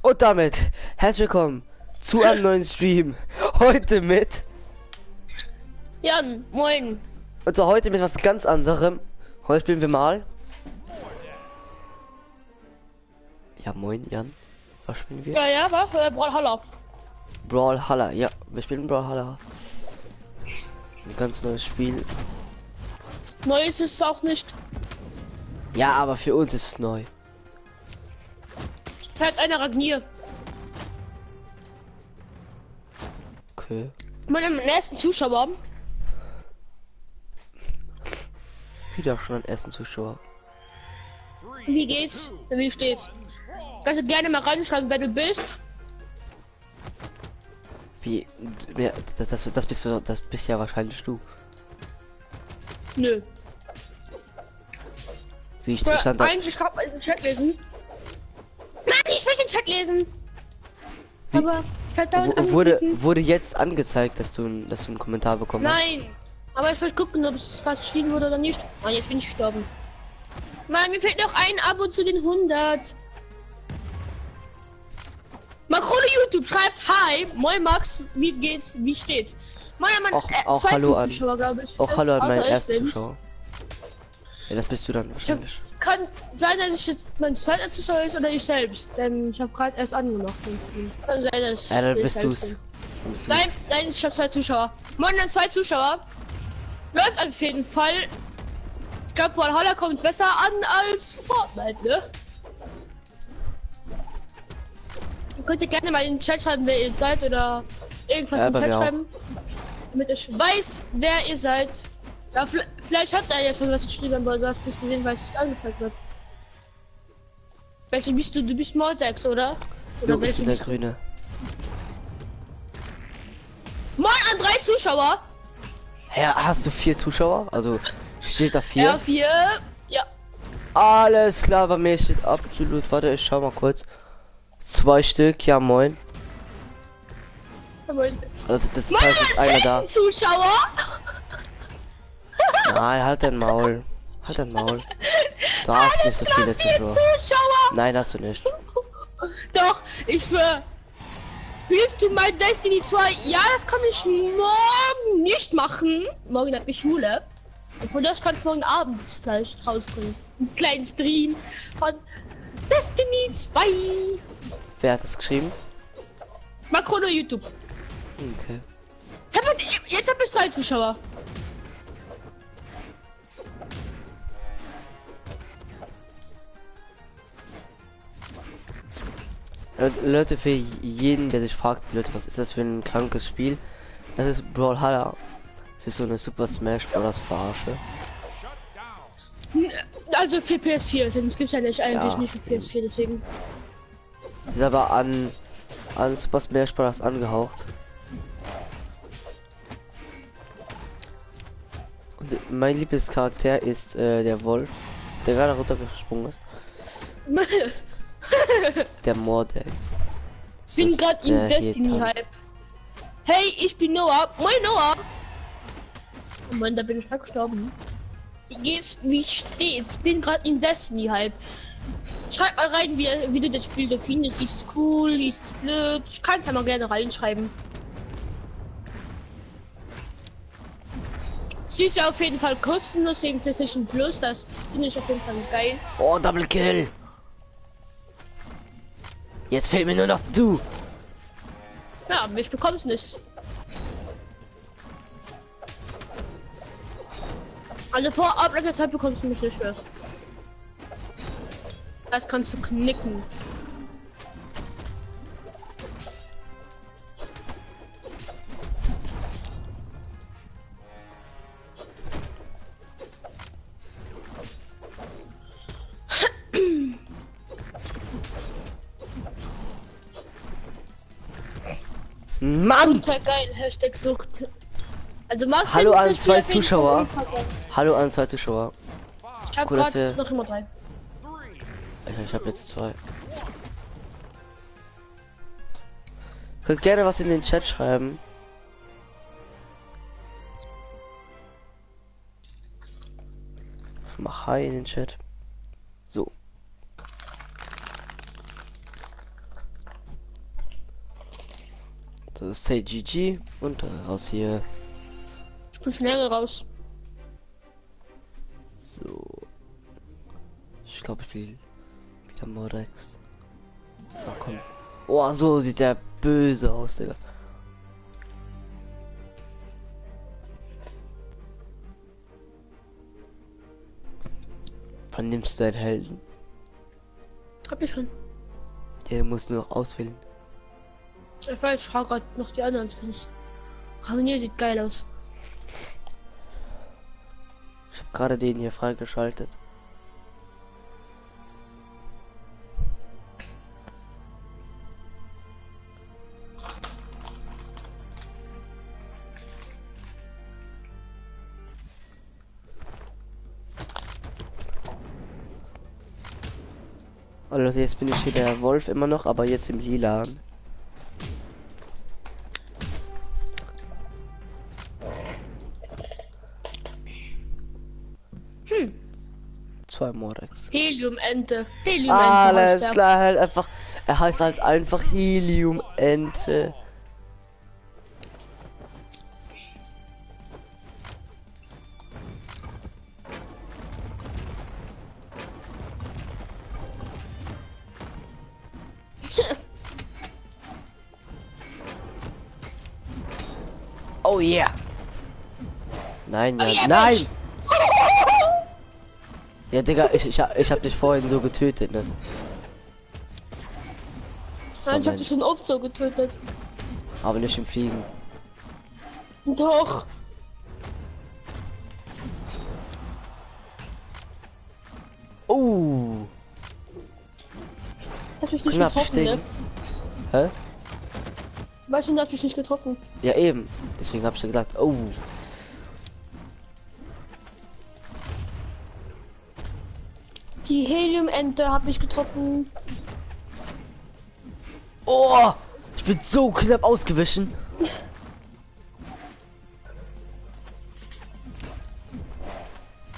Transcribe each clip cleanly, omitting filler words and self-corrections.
Und damit herzlich willkommen zu einem neuen Stream. Heute mit. Jan, moin. Also heute mit was ganz anderem. Heute spielen wir mal. Ja, moin, Jan. Was spielen wir? Ja, war Brawlhalla. Brawlhalla. Ja, wir spielen Brawlhalla. Ein ganz neues Spiel. Neu ist es auch nicht. Ja, aber für uns ist es neu. Fährt einer Ragnier. Okay. Meinem ersten Zuschauer. Wieder schon ein ersten Zuschauer. Wie geht's? Wie steht's? Kannst du gerne mal reinschreiben, wer du bist? Wie? Ja, das bist ja wahrscheinlich du. Nö. Wie ich stand da. Eigentlich kann man den Chat lesen. Nein, ich will den Chat lesen. Wie? Aber verdammt Wurde jetzt angezeigt, dass du einen Kommentar bekommen hast? Nein. Aber ich will gucken, ob es was geschrieben wurde oder nicht. Ah, jetzt bin ich gestorben. Mann, mir fehlt noch ein Abo zu den 100. Makrone YouTube schreibt: Hi, moin Max, wie geht's, wie steht's? Meiner Mann, auch hallo an. Zuschauer, glaube ich. Auch hallo an meinen ersten bin's. Zuschauer. Ja, das bist du dann wahrscheinlich. Kann sein, dass ich jetzt mein zweiter Zuschauer ist oder ich selbst, denn ich habe gerade erst angemacht. Kann sein, dass Ja, dann ich bist selbst du's. bin. Nein, ich habe zwei Zuschauer. Moin, dann zwei Zuschauer. Läuft auf jeden Fall. Ich glaube, Brawlhalla kommt besser an als Fortnite, ne? Ihr könnt ihr gerne mal in den Chat schreiben, wer ihr seid oder irgendwas Ja, in den Chat bei mir schreiben. Damit ich weiß, wer ihr seid. Ja, vielleicht hat er ja schon was geschrieben, aber du hast nicht gesehen, weil es nicht angezeigt wird. Welche bist du? Du bist Mordex, oder? Oder Jo, ich welche bin der bist du? Grüne. Moin an 3 Zuschauer! Ja, hast du 4 Zuschauer? Also steht da 4? Ja, 4. Ja. Alles klar, bei mir steht absolut. Warte, ich schau mal kurz. 2 Stück, ja moin. Moin. Also das heißt, ist einer da. Zuschauer! Nein, halt dein Maul. Halt dein Maul. Du hast nicht so viele Zuschauer. Zuschauer! Nein, hast du nicht. Doch, ich für. Spielst du mal Destiny 2? Ja, das kann ich morgen nicht machen. Morgen hat ich Schule. Obwohl, das kann ich morgen Abend vielleicht rausbringen. Einen kleinen Stream von Destiny 2. Wer hat das geschrieben? Makrono YouTube. Okay. Jetzt hab ich 2 Zuschauer. Leute, für jeden, der sich fragt, Leute, was ist das für ein krankes Spiel? Das ist Brawlhalla. Das ist so eine Super Smash Bros. Verarsche. Also für PS4, denn es gibt ja nicht eigentlich Ja. nicht für PS4, deswegen. Das ist aber an Super Smash Bros. Angehaucht. Und mein Lieblingscharakter ist der Wolf, der gerade runtergesprungen ist. Der Mordex. Bin gerade im Destiny Hype. Hey, ich bin Noah. Moin Noah. Oh Mann, da bin ich halt gestorben. Wie steht's? Bin gerade im Destiny Hype. Schreib mal rein, wie du das Spiel so findest. Ist es cool, ist es blöd? Ich kann es ja mal gerne reinschreiben. Sie ist ja auf jeden Fall kostenlos wegen PlayStation Plus. Das finde ich auf jeden Fall geil. Oh, Double Kill. Jetzt fehlt mir nur noch du. Ja, aber ich bekomm's nicht. Also vor Ablauf der Zeit bekommst du mich nicht mehr. Das kannst du knicken. Mann! Total geil, Hashtag Sucht. Also Max, Hallo wenn an das 2 Spiel auf jeden Zuschauer. Fall Hallo an 2 Zuschauer. Ich hab Cool, dass gerade ihr- noch immer 3. Ich habe jetzt 2. Könnt gerne was in den Chat schreiben. Ich mach Hi in den Chat. So. So, say GG und raus hier. Ich bin schnell raus. So. Ich glaube, ich will wieder Modex. Oh, komm. Oh, so sieht der böse aus, Digga. Wann nimmst du deinen Helden? Hab ich schon. Der muss nur noch auswählen. Ich weiß, ich frage gerade noch die anderen Skins. Ragnar sieht geil aus. Ich habe gerade den hier freigeschaltet. Also jetzt bin ich hier der Wolf immer noch, aber jetzt im Lilan. Zwei Modex. Helium-Ente. Helium-Ente Alles heißt er. klar, halt einfach. Er heißt halt einfach Helium-Ente. Oh yeah. Nein, Oh ja, yeah, nein. Bitch. Ja, Digga, ich hab dich vorhin so getötet, ne? Das war Nein, ich hab mein- dich schon oft so getötet. Aber nicht im Fliegen. Doch. Oh. Hast mich nicht Knapp getroffen, ne? stehen. Hä? Weißt du, du hast mich nicht getroffen. Ja, eben. Deswegen hab ich ja gesagt, oh. Die Helium-Ente hat mich getroffen. Oh. Ich bin so knapp ausgewichen.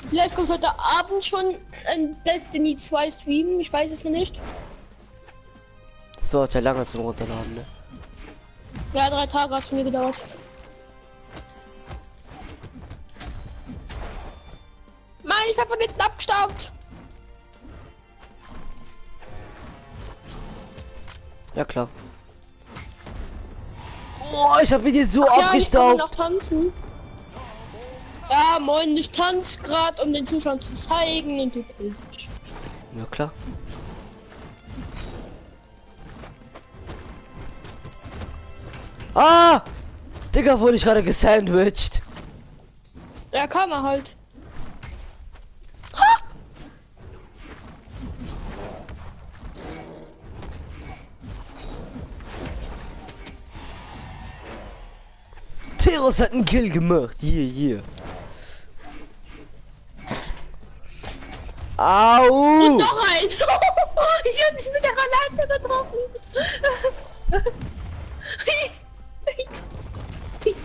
Vielleicht kommt heute Abend schon ein Destiny 2 Stream, ich weiß es noch nicht. Das dauert ja lange zum Runterladen, ne? Ja, 3 Tage hat es mir gedauert. Mann, ich war von hinten abgestaubt. Ja, klar. Oh, ich hab mich hier so Ja, ich kann abgestaubt. noch tanzen. Ja, moin, ich tanze gerade, um den Zuschauern zu zeigen und du grüßt. Ja, klar. Ah! Digga, wurde ich gerade gesandwiched. Ja, kann man halt. Teros hat einen Kill gemacht. Hier. Au! Und noch ein! Ich hab mich mit der Granate getroffen!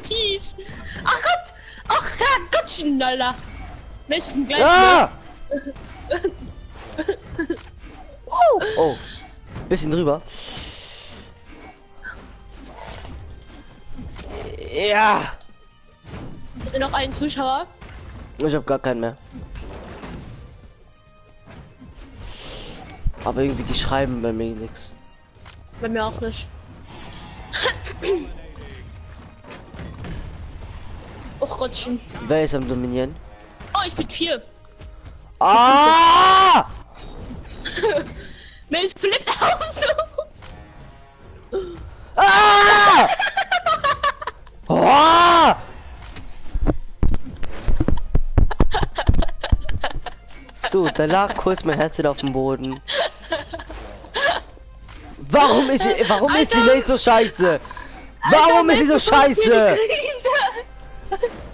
Jeez! Ach Gott! Ach Gottchen, Alter! Menschen sind gleich. Ah! Oh. Bisschen drüber. Ja. Noch einen Zuschauer. Ich habe gar keinen mehr. Aber irgendwie die schreiben bei mir nichts. Bei mir auch nicht. Och Gottchen. Wer ist am Dominieren? Oh, ich bin 4. Ah! Mensch, flippt aus! Ah! Oh! So, da lag kurz mein Herz auf dem Boden. Warum ist die Lane so scheiße? Warum ist sie so scheiße?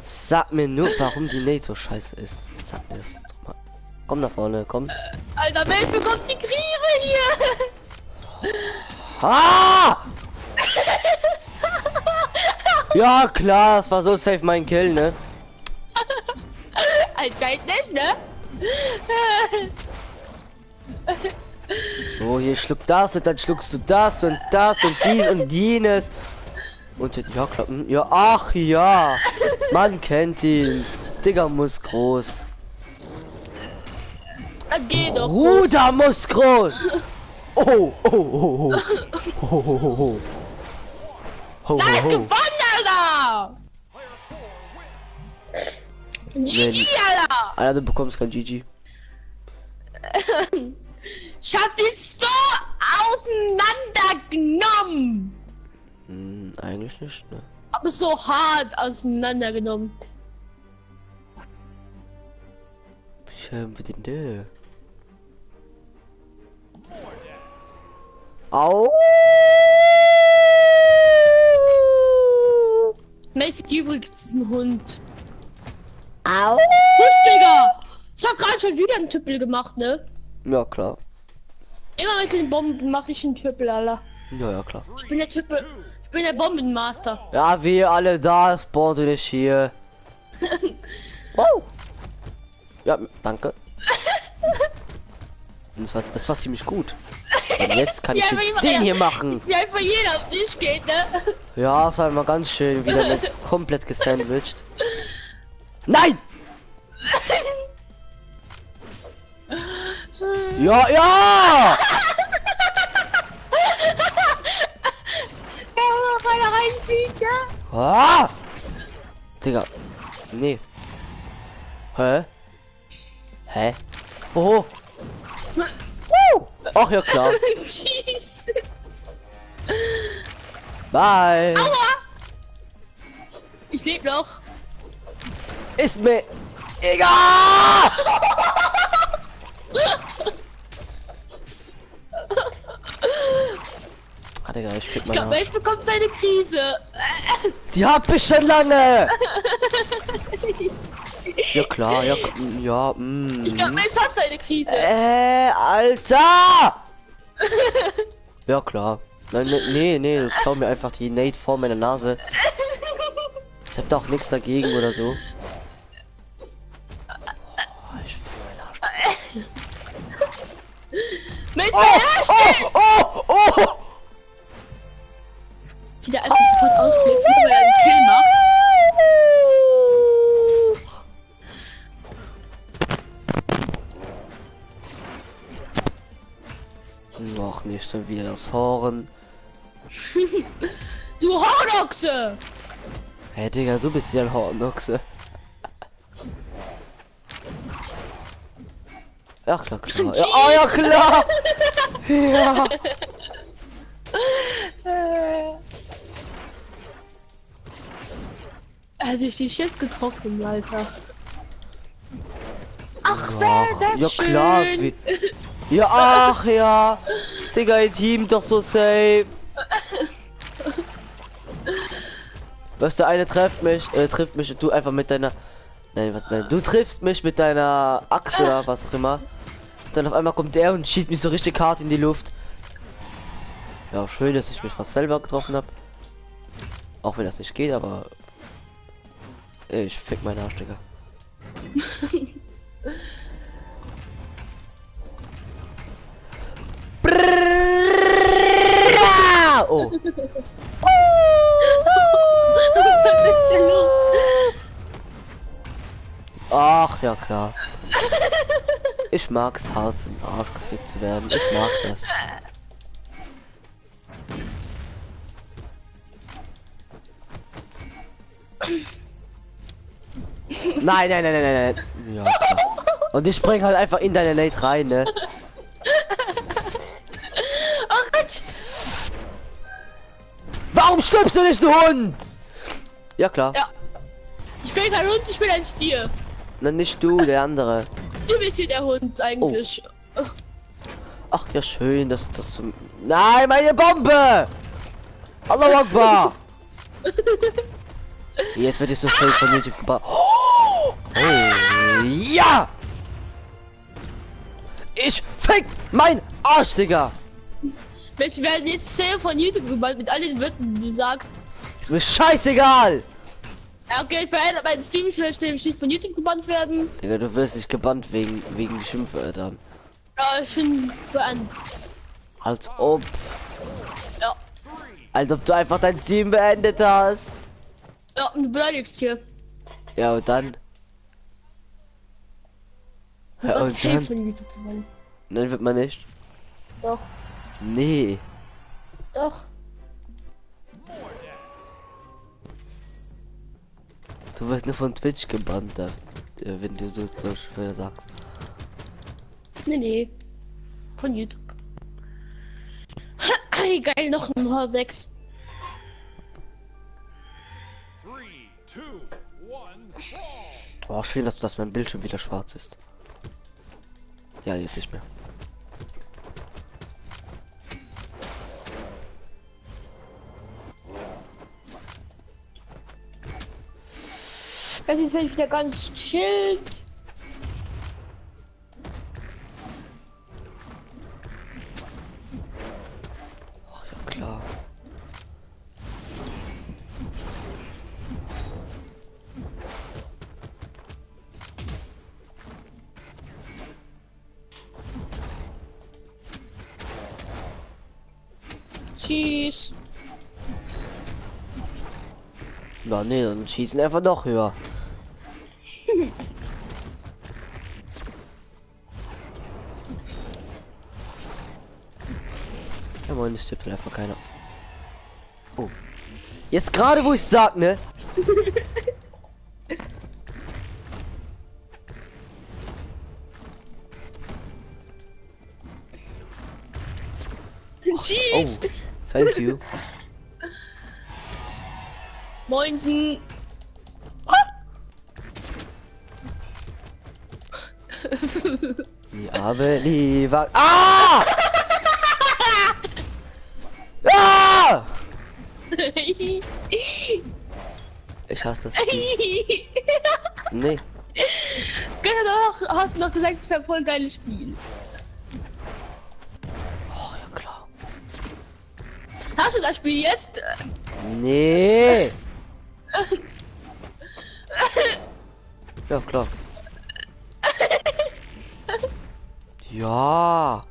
Sag mir nur, warum die Lane so scheiße ist. Sag mir das doch mal. Komm nach vorne, komm. Alter, Mensch bekommt die Krise hier! Ah! Ja klar, es war so safe mein Kill, ne? Anscheinend nicht, ne? So, hier schluck das und dann schluckst du das und dies und jenes. Und ja, klappen. Ja, ach ja. Man kennt ihn. Digga muss groß. Geh doch. Bruder muss groß. Oh, oh, oh, oh. Oh, oh, oh, oh. Ho, Da ist ho, ho. gewonnen, Alter! GG, Alter! Alter, du bekommst kein GG. Ich hab dich so auseinandergenommen! Eigentlich nicht, ne? Aber so hart auseinandergenommen. Ich für den Dö. Au! Mäßig übrigens ist ein Hund. Au! Hund, Digga! Ich hab gerade schon wieder einen Tüppel gemacht, ne? Ja, klar. Immer mit den Bomben mache ich einen Tüppel, Alter. Ja, ja, klar. Ich bin der Tüppel. Ich bin der Bombenmaster. Ja, wir alle da, spawnt du nicht hier. Wow! Ja, danke. Das war ziemlich gut. Und jetzt kann ich den hier machen. Wie einfach jeder auf dich geht, ne? Ja, es war mal ganz schön, wieder nicht komplett gesandwiched. Nein! Ja, ja! Ja, noch einer reinzieht, ja? Ah! Digga. Nee. Hä? Hä? Oh. Ach ja klar. Jeez. Bye. Aua! Ich lebe noch. Ist mir egal. Ah, Digga, ich krieg Ich mal. glaube, ich bekomme seine Krise. Die hab ich schon lange. Ja klar, ja, ja. Ich glaube, jetzt hat seine Krise. Alter. Ja klar. Nein, nee, du schau mir einfach die Nate vor meiner Nase. Ich hab da auch nichts dagegen oder so. Oh, ich will meinen Arsch. Mensch, Oh! wie der einfach sofort ausflippt, wenn er einen Kill macht. Noch nicht so wieder das Horn. Du Hornochse! Hey Digga, du bist ja ein Hornochse. Ja klar, klar. Ja, oh, ja klar! Ja! Er hat dich die Schiss getroffen, Alter. Ach, Ja, wäre das ja schön. klar. Ja, ach ja. Digga, ihr Team doch so safe. Was der eine trifft mich und du einfach mit deiner. Nein, was, nein, du triffst mich mit deiner Axt oder was auch immer. Dann auf einmal kommt der und schießt mich so richtig hart in die Luft. Ja, schön, dass ich mich fast selber getroffen habe. Auch wenn das nicht geht, aber ich fick meine Arsch, Digga. Oh. Was ist denn los? Ach ja klar. Ich mag's hart im Arsch gefickt zu werden. Ich mag das. Nein. Ja, klar. Und ich spring halt einfach in deine Late rein, ne? Oh Gott! Warum stirbst du nicht, du Hund? Ja klar. Ja. Ich bin kein Hund, ich bin ein Stier. Na, nicht du, der andere. Du bist hier der Hund eigentlich. Ach ja, schön, dass das zum. Nein, meine Bombe! Allahu Akbar! Jetzt wird es so fake von YouTube gebaut. Oh, ja! Ich fick mein Arsch, Digga! Mensch, wir werden jetzt sehr von YouTube gebannt mit all den Wörtern, die du sagst. Ist mir scheißegal! Ja, okay, ich beende mein Steam, ich will nicht von YouTube gebannt werden. Digga, du wirst nicht gebannt wegen Schimpfwörtern. Ja, ich bin beenden. Als ob. Ja. Als ob du einfach dein Stream beendet hast. Ja, du beleidigst hier. Ja, und dann? Ja, Ganz und safe dann? von YouTube gemeint. Nein, wird man nicht. Doch, Nee. doch. Du wirst nur von Twitch gebannt, wenn du so schwer sagst. Nee. Von YouTube. Geil, noch ein H6. 3, 2, 1, brawl! Oh, schön, dass mein Bildschirm wieder schwarz ist. Ja, jetzt nicht mehr. Das ist, wenn ich wieder ganz chillt. Ach ja, klar. Tschüss. Na nee, dann schießen einfach noch höher. Ja moin, es tippt einfach keiner. Oh. Jetzt gerade wo ich sag, ne? Oh, Tschüss. thank you. Moinsen. Die arme Liva. Ah! Ah! Ich hasse das Spiel. Nee. Genau, hast du noch gesagt, es wäre voll ein geiles Spiel. Oh ja klar. Hast du das Spiel jetzt? Nee. Ja klar. Ja.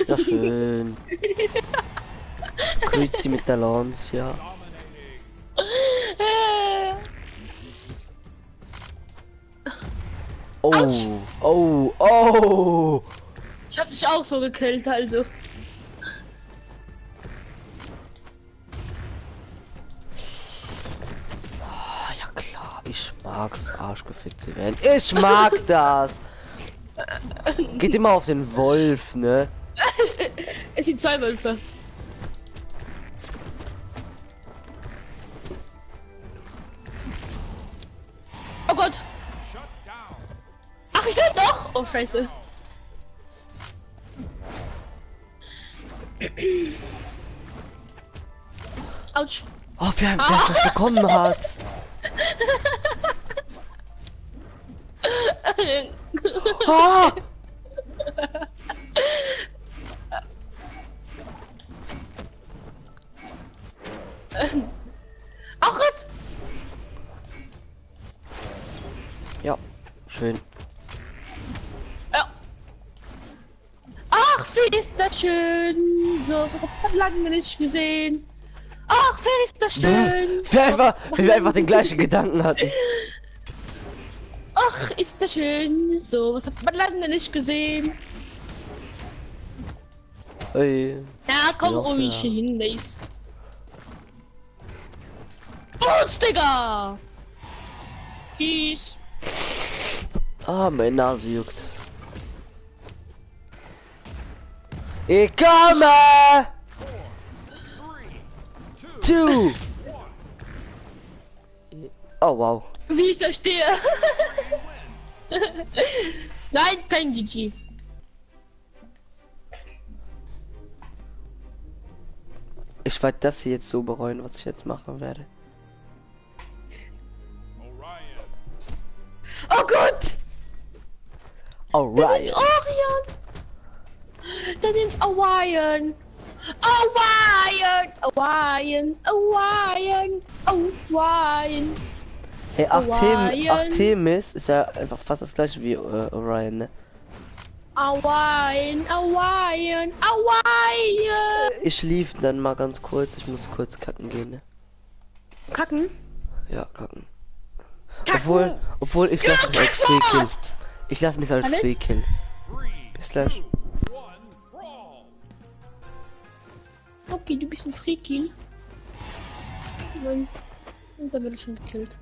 Ja schön. Grüezi mit der Lance, ja. Autsch. Oh, oh, oh. Ich hab dich auch so gekillt, also. Ah, ja klar, ich mag's, Arschgefickt zu werden. Ich mag das. Geht immer auf den Wolf, ne? Es sind zwei Wölfe. Oh Gott. Shut down! Ach, ich lebe noch. Oh, scheiße. Autsch. Oh, wer das bekommen hat. Ah! Ach Gott. Ja, schön. Ja. Ach, wie ist das schön. So, was hat man lange nicht gesehen. Ach, wer ist das schön. Wie wir einfach den gleichen Gedanken hatten. Ach, ist das schön. So, was hat man lange nicht gesehen. Ui. Ja, komm Ja, ruhig ja. hin, Mace. Boots, Digga! Tschüss. Ah, meine Nase juckt. Ich komme! 2! Oh wow. Wie ich da stehe. Nein, kein GG. Ich werde das hier jetzt so bereuen, was ich jetzt machen werde. Orion! Oh Gott! Alright. Orion! Der nimmt Orion. Orion. Hey, Orion. Artemis ist ja einfach fast das gleiche wie Orion, ne? Orion. Ich lief dann mal ganz kurz, ich muss kurz kacken gehen, ne? Kacken? Ja, kacken. Kacken. Obwohl ich lasse mich als Free Kill. Ich lasse mich als Alles? Free Kill. 3, Bis gleich. 2, 1, brawl. Okay, du bist ein Freaky. Und dann wird er schon gekillt.